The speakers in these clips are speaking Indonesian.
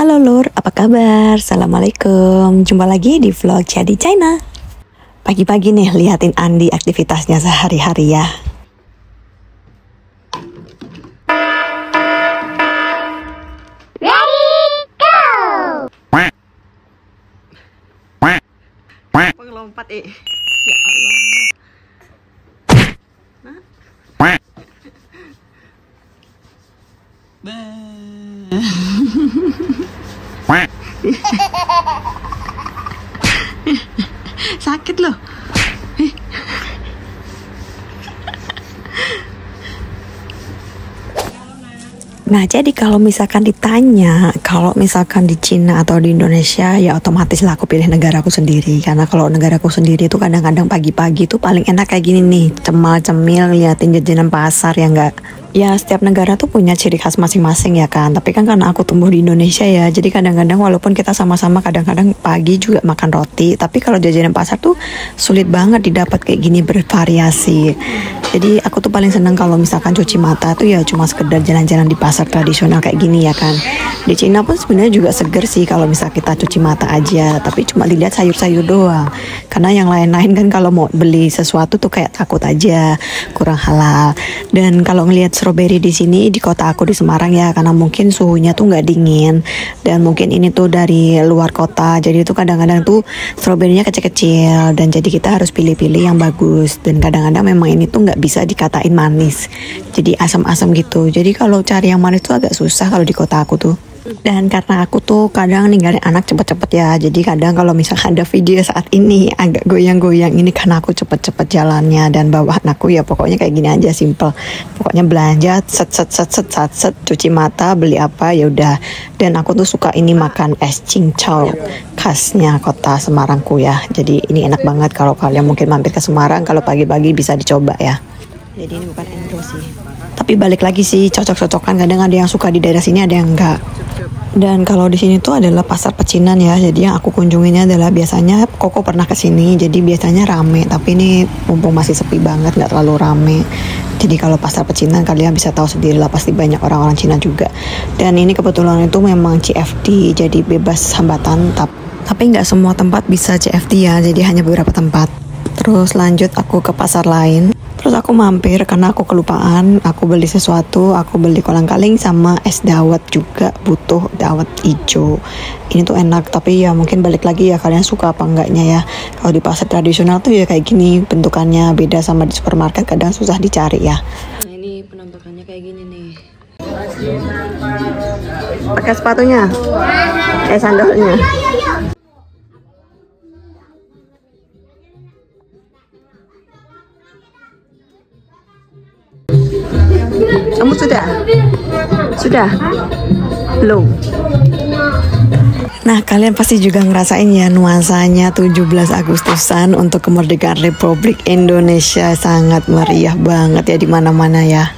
Halo Lur, apa kabar? Assalamualaikum. Jumpa lagi di vlog Jadi China. Pagi-pagi nih liatin Andi aktivitasnya sehari-hari ya. Lompat ya Allah. Sakit loh. Nah, jadi kalau misalkan ditanya, kalau misalkan di Cina atau di Indonesia, ya otomatis lah aku pilih negaraku sendiri. Karena kalau negaraku sendiri itu kadang-kadang pagi-pagi tuh paling enak kayak gini nih, cemal-cemil liatin jajanan pasar ya enggak. Ya setiap negara tuh punya ciri khas masing-masing ya kan. Tapi kan karena aku tumbuh di Indonesia ya, jadi kadang-kadang walaupun kita sama-sama kadang-kadang pagi juga makan roti, tapi kalau jajanan pasar tuh sulit banget didapat kayak gini bervariasi. Jadi aku tuh paling seneng kalau misalkan cuci mata tuh ya cuma sekedar jalan-jalan di pasar tradisional kayak gini ya kan. Di Cina pun sebenarnya juga seger sih kalau misal kita cuci mata aja, tapi cuma dilihat sayur-sayur doang. Karena yang lain-lain kan kalau mau beli sesuatu tuh kayak takut aja kurang halal. Dan kalau ngelihat strawberry di sini di kota aku di Semarang ya, karena mungkin suhunya tuh nggak dingin dan mungkin ini tuh dari luar kota, jadi tuh kadang-kadang tuh stroberinya kecil-kecil dan jadi kita harus pilih-pilih yang bagus. Dan kadang-kadang memang ini tuh nggak bisa dikatain manis, jadi asam-asam gitu. Jadi kalau cari yang manis tuh agak susah kalau di kota aku tuh. Dan karena aku tuh kadang ninggalin anak cepet-cepet ya, jadi kadang kalau misalkan ada video saat ini agak goyang-goyang ini karena aku cepet-cepet jalannya dan bawa anakku ya pokoknya kayak gini aja, simple. Pokoknya belanja set cuci mata, beli apa ya udah. Dan aku tuh suka ini makan es cincau khasnya kota Semarangku ya. Jadi ini enak banget kalau kalian mungkin mampir ke Semarang, kalau pagi-pagi bisa dicoba ya. Jadi ini bukan endo sih, tapi balik lagi sih cocok-cocokan, kadang ada yang suka di daerah sini ada yang enggak. Dan kalau di sini tuh adalah pasar pecinan ya, jadi yang aku kunjunginya adalah biasanya Koko pernah kesini, jadi biasanya rame, tapi ini mumpung masih sepi banget, nggak terlalu rame. Jadi kalau pasar pecinan kalian bisa tahu sendiri lah, pasti banyak orang-orang Cina juga. Dan ini kebetulan itu memang CFD, jadi bebas hambatan, tapi nggak semua tempat bisa CFD ya, jadi hanya beberapa tempat. Terus lanjut aku ke pasar lain. Terus aku mampir karena aku kelupaan, aku beli sesuatu, aku beli kolang-kaling sama es dawet juga, butuh dawet hijau. Ini tuh enak, tapi ya mungkin balik lagi ya kalian suka apa enggaknya ya. Kalau di pasar tradisional tuh ya kayak gini, bentukannya beda sama di supermarket, kadang susah dicari ya. Nah ini penampakannya kayak gini nih. Pakai sepatunya? Sandalnya? Kamu sudah? Sudah? Belum? Nah, kalian pasti juga ngerasain ya nuansanya 17 Agustusan untuk kemerdekaan Republik Indonesia, sangat meriah banget ya di mana-mana ya.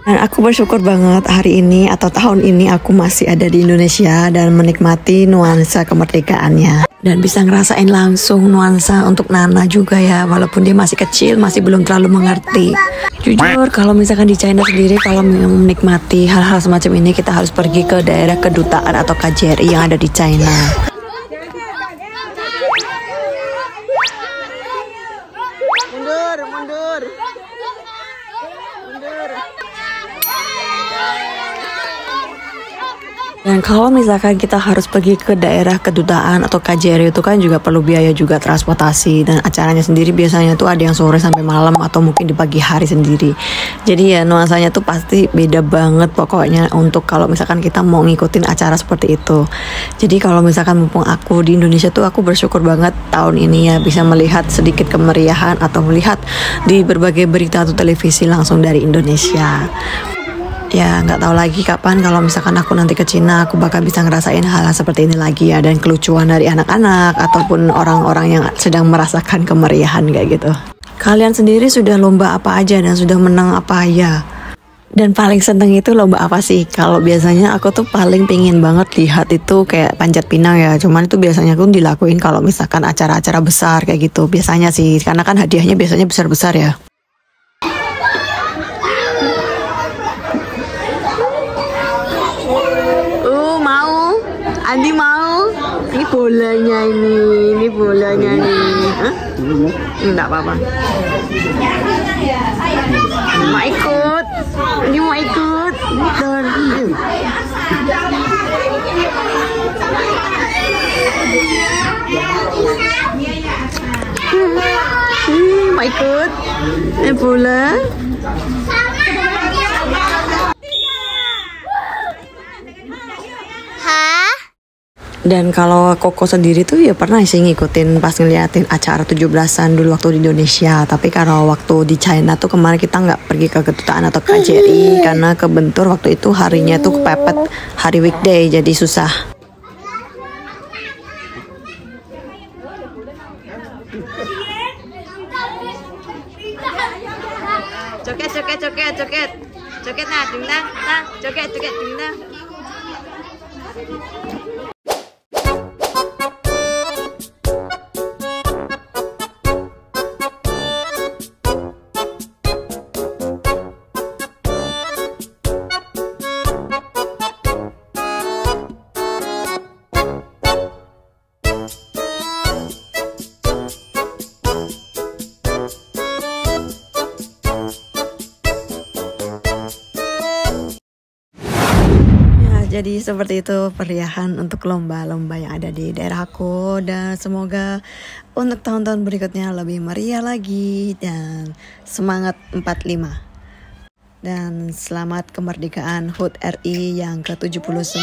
Dan aku bersyukur banget hari ini atau tahun ini aku masih ada di Indonesia dan menikmati nuansa kemerdekaannya. Dan bisa ngerasain langsung nuansa untuk Nana juga ya, walaupun dia masih kecil, masih belum terlalu mengerti. Jujur kalau misalkan di China sendiri, kalau menikmati hal-hal semacam ini kita harus pergi ke daerah kedutaan atau KJRI yang ada di China. Mundur, mundur. Dan kalau misalkan kita harus pergi ke daerah kedutaan atau KJRI itu kan juga perlu biaya juga transportasi, dan acaranya sendiri biasanya tuh ada yang sore sampai malam atau mungkin di pagi hari sendiri. Jadi ya nuansanya tuh pasti beda banget pokoknya untuk kalau misalkan kita mau ngikutin acara seperti itu. Jadi kalau misalkan mumpung aku di Indonesia tuh aku bersyukur banget tahun ini ya bisa melihat sedikit kemeriahan atau melihat di berbagai berita atau televisi langsung dari Indonesia. Ya nggak tahu lagi kapan kalau misalkan aku nanti ke Cina aku bakal bisa ngerasain hal-hal seperti ini lagi ya, dan kelucuan dari anak-anak ataupun orang-orang yang sedang merasakan kemeriahan kayak gitu. Kalian sendiri sudah lomba apa aja dan sudah menang apa ya? Dan paling seneng itu lomba apa sih? Kalau biasanya aku tuh paling pingin banget lihat itu kayak panjat pinang ya. Cuman itu biasanya aku dilakuin kalau misalkan acara-acara besar kayak gitu. Biasanya sih, karena kan hadiahnya biasanya besar-besar ya. Mau? Andi mau? Ini bolanya ini bolanya nih. Hah? Enggak apa-apa. Mau ikut? Ini mau ikut? Bentar. Mau ikut? Bola? Dan kalau Koko sendiri tuh ya pernah sih ngikutin pas ngeliatin acara 17-an dulu waktu di Indonesia. Tapi kalau waktu di China tuh kemarin kita nggak pergi ke kedutaan atau KJRI karena kebentur waktu itu harinya tuh kepepet hari weekday jadi susah. Joget nah, joget Jadi seperti itu periahan untuk lomba-lomba yang ada di daerahku, dan semoga untuk tahun-tahun berikutnya lebih meriah lagi dan semangat 45. Dan selamat kemerdekaan HUT RI yang ke-79.